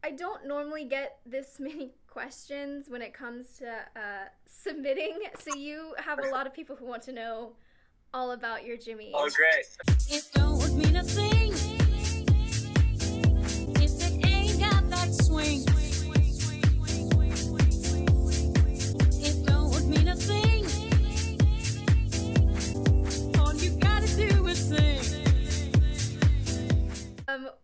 I don't normally get this many questions when it comes to submitting, so you have a lot of people who want to know all about your Oh, jimmies. great. It don't mean a thing if it ain't got that swing. It don't mean a thing. All you gotta do is sing.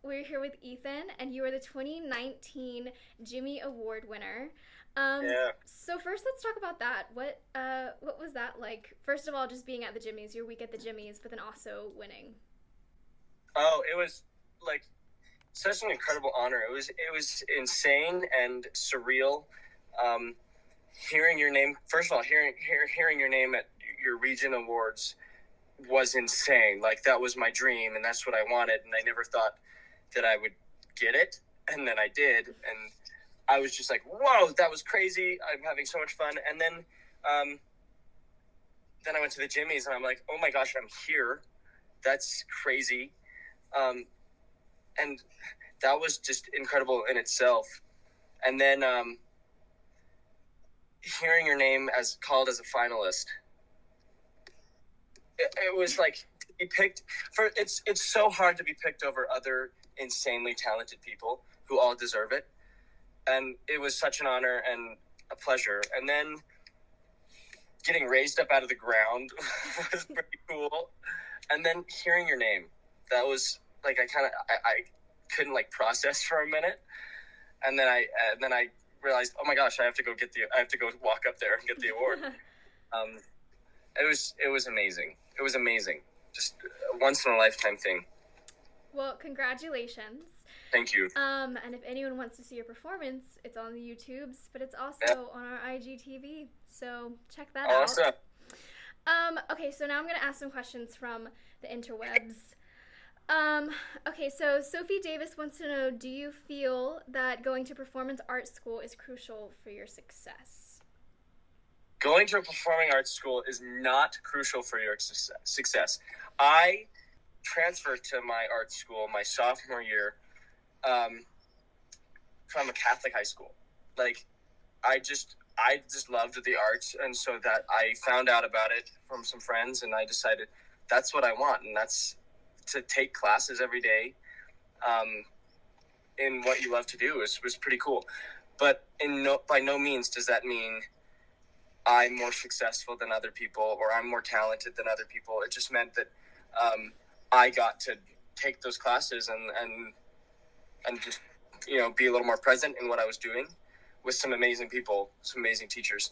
We're here with Ethan, and you are the 2019 Jimmy Award winner. Yeah. So first, let's talk about that. What was that like? First of all, just being at the Jimmys, your week at the Jimmys, but then also winning. Oh, it was like such an incredible honor. It was insane and surreal. Hearing your name, first of all, hearing your name at your region awards was insane. Like, that was my dream, and that's what I wanted. And I never thought that I would get it, and then I did, and I was just like, whoa, that was crazy. I'm having so much fun. And then I went to the Jimmys, and I'm like, oh my gosh, I'm here. That's crazy. And that was just incredible in itself. And then hearing your name called as a finalist, it was like to be picked for. It's so hard to be picked over other insanely talented people who all deserve it. And it was such an honor and a pleasure. And then getting raised up out of the ground was pretty cool. And then hearing your name, that was like, I couldn't like process for a minute. And then I realized, oh my gosh, I have to go walk up there and get the award. It was amazing. It was amazing. Just a once in a lifetime thing. Well, congratulations. Thank you. And if anyone wants to see your performance, it's on the YouTubes, but it's also on our IGTV. So check that Awesome. out. Okay, so now I'm going to ask some questions from the interwebs. Okay, so Sophie Davis wants to know, do you feel that going to performance art school is crucial for your success? Going to a performing arts school is not crucial for your success. I transferred to my art school my sophomore year from a Catholic high school. Like, I just loved the arts, and so that I found out about it from some friends, and I decided that's what I want, and that's to take classes every day in what you love to do was pretty cool. But by no means does that mean I'm more successful than other people or I'm more talented than other people. It just meant that I got to take those classes and just, be a little more present in what I was doing with some amazing people, some amazing teachers.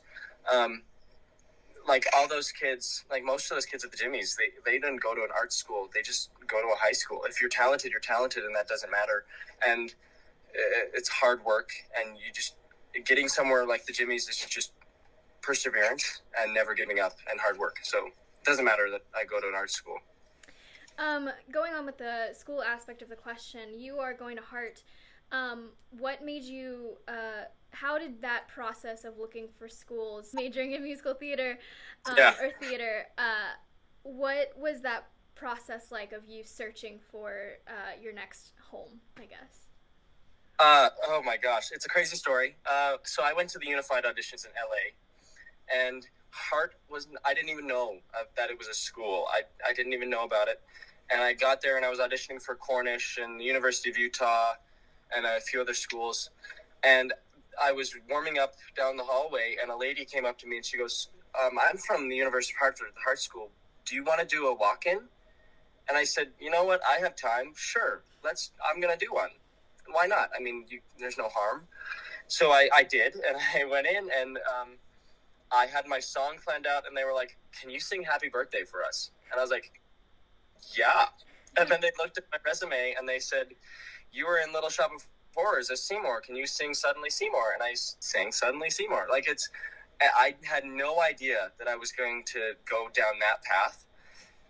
Like all those kids, like most of those kids at the Jimmys, they didn't go to an art school. They just go to a high school. If you're talented, you're talented, and that doesn't matter. And it's hard work, and you just getting somewhere like the Jimmys is just perseverance and never giving up and hard work. So it doesn't matter that I go to an art school. Going on with the school aspect of the question, you are going to Hart. What made you, how did that process of looking for schools, majoring in musical theater, or theater, what was that process like of you searching for your next home, I guess? Oh my gosh, it's a crazy story. So I went to the Unified auditions in LA, and Hart I didn't even know that it was a school. I didn't even know about it. And I got there and I was auditioning for Cornish and the University of Utah and a few other schools. And I was warming up down the hallway, and a lady came up to me and she goes, I'm from the University of Hartford, the Hart School. Do you want to do a walk-in? And I said, you know what? I have time. Sure. I'm going to do one. Why not? I mean, there's no harm. So I did, and I went in, and I had my song planned out, and they were like, can you sing Happy Birthday for us? And I was like, yeah. And then they looked at my resume, and they said, you were in Little Shop of Horrors as Seymour. Can you sing Suddenly Seymour? And I sang Suddenly Seymour. Like, I had no idea that I was going to go down that path.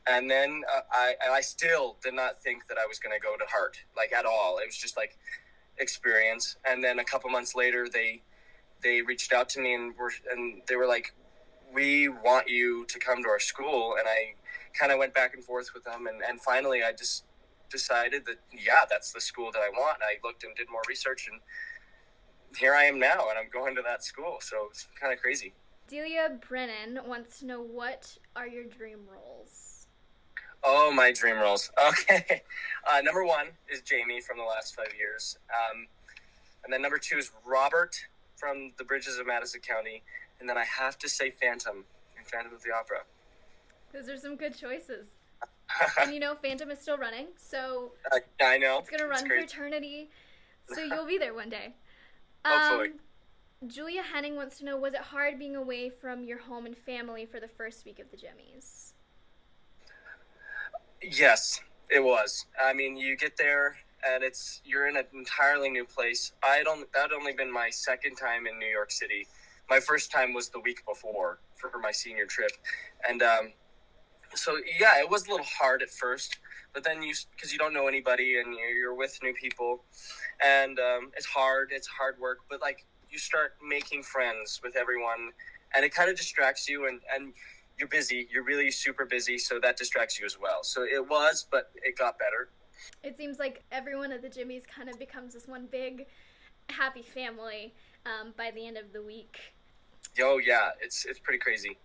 And then I still did not think that I was going to go to Hart, like, at all. It was just like experience. And then a couple months later, they reached out to me and they were like, we want you to come to our school. And I kind of went back and forth with them. And finally, I just decided that, yeah, that's the school that I want. I looked and did more research, and here I am now, and I'm going to that school. So it's kind of crazy. Delia Brennan wants to know, what are your dream roles? Oh, my dream roles. Okay. Number 1 is Jamie from the last 5 years. And then number 2 is Robert from The Bridges of Madison County. And then I have to say Phantom in Phantom of the Opera. Those are some good choices. And you know, Phantom is still running, so I know. it's going to run for eternity, so you'll be there one day. Hopefully. Julia Henning wants to know, was it hard being away from your home and family for the first week of the Jimmys? Yes, it was. I mean, you get there, and you're in an entirely new place. That'd only been my second time in New York City. My first time was the week before for my senior trip. And so, yeah, it was a little hard at first. But then because you don't know anybody and you're with new people. And it's hard work. But, like, you start making friends with everyone. And it kind of distracts you. And you're busy. You're really super busy. So that distracts you as well. So it was, but it got better. It seems like everyone at the Jimmys kind of becomes this one big happy family by the end of the week. Oh, yeah. It's pretty crazy.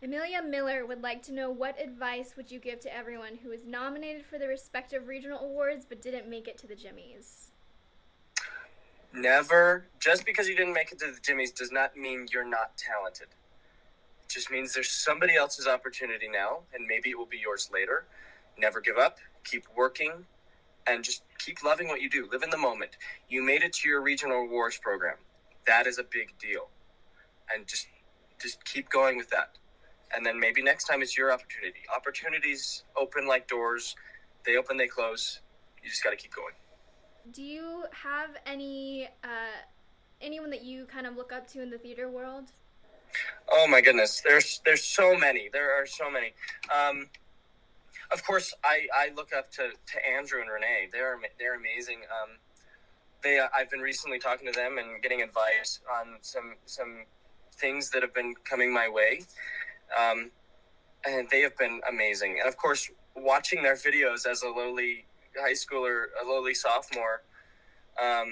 Amelia Miller would like to know, what advice would you give to everyone who is nominated for the respective regional awards but didn't make it to the Jimmys? Never. Just because you didn't make it to the Jimmys does not mean you're not talented. It just means there's somebody else's opportunity now, and maybe it will be yours later. Never give up. Keep working, and just keep loving what you do. Live in the moment. You made it to your regional awards program. That is a big deal. And just keep going with that. And then maybe next time it's your opportunity. Opportunities open like doors. They open, they close. You just got to keep going. Do you have anyone that you kind of look up to in the theater world? Oh my goodness, there's so many. There are so many. Of course, I look up to Andrew and Renee. They're amazing. I've been recently talking to them and getting advice on some things that have been coming my way. And they have been amazing. And of course, watching their videos as a lowly high schooler, a lowly sophomore, a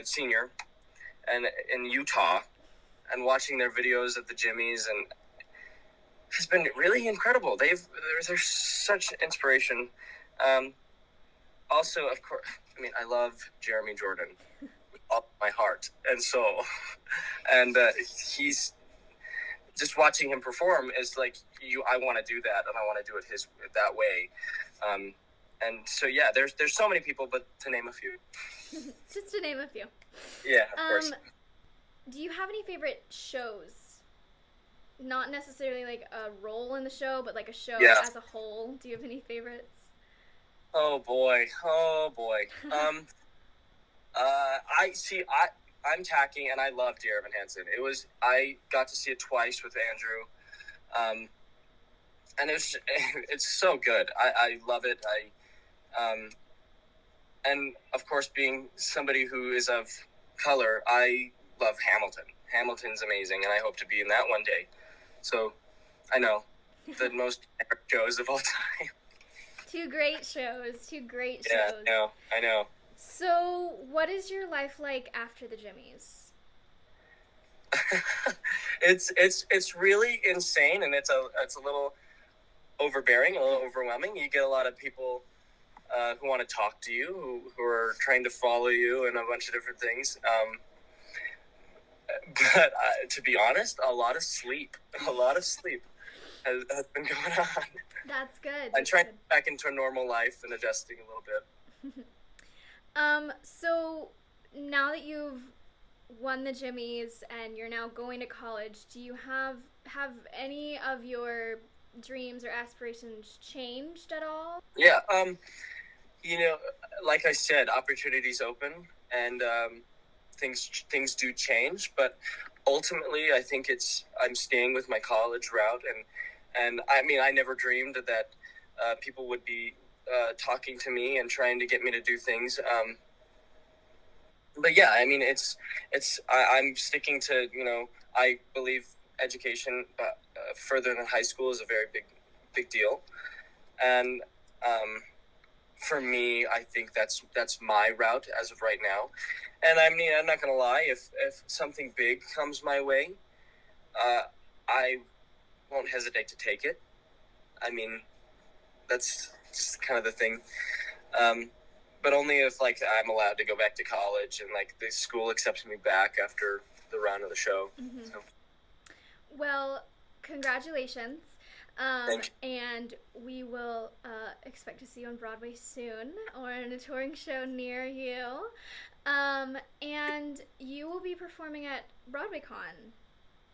senior, and in Utah, and watching their videos at the Jimmys, and has been really incredible. They're such inspiration. Also, of course, I love Jeremy Jordan with all my heart and soul, and he's just watching him perform is like I want to do that, and I want to do it that way. And so, yeah, there's so many people, but to name a few. Just to name a few. Yeah, of course. Do you have any favorite shows? Not necessarily like a role in the show, but like a show as a whole. Do you have any favorites? Oh boy. I'm tacky, and I love Dear Evan Hansen. I got to see it twice with Andrew. And it's so good. I love it. And of course, being somebody who is of color, I love Hamilton. Hamilton's amazing, and I hope to be in that one day. So, I know, the most shows of all time. Two great shows. Yeah, I know. So, what is your life like after the Jimmys? It's really insane, and it's a little overbearing, a little overwhelming. You get a lot of people who want to talk to you, who are trying to follow you, and a bunch of different things. But to be honest, a lot of sleep has been going on. That's good. I'm trying to get back into a normal life and adjusting a little bit. So now that you've won the Jimmys and you're now going to college, do you have any of your dreams or aspirations changed at all? Yeah, like I said, opportunities open, and things do change, but ultimately I think I'm staying with my college route, and I never dreamed that people would be talking to me and trying to get me to do things. But yeah, I'm sticking to, I believe education further than high school is a very big deal. And for me, I think that's my route as of right now. And I mean, I'm not gonna lie, if something big comes my way, I won't hesitate to take it. I mean, that's just kind of the thing. But only if like I'm allowed to go back to college and like the school accepts me back after the run of the show. Mm-hmm. So. Well, congratulations. Thank you. And we will expect to see you on Broadway soon or in a touring show near you. And you will be performing at BroadwayCon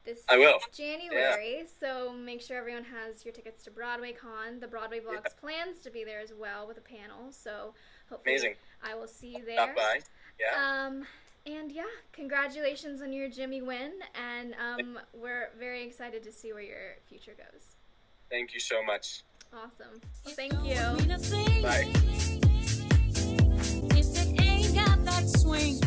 this I will. January. So make sure everyone has your tickets to BroadwayCon. The Broadway Vlogs plans to be there as well with a panel. So hopefully Amazing. I will see you there. Stop by. Yeah. And yeah, congratulations on your Jimmy win. And we're very excited to see where your future goes. Thank you so much. Awesome. Well, thank you. Mean a thing. Bye. If it ain't got that swing.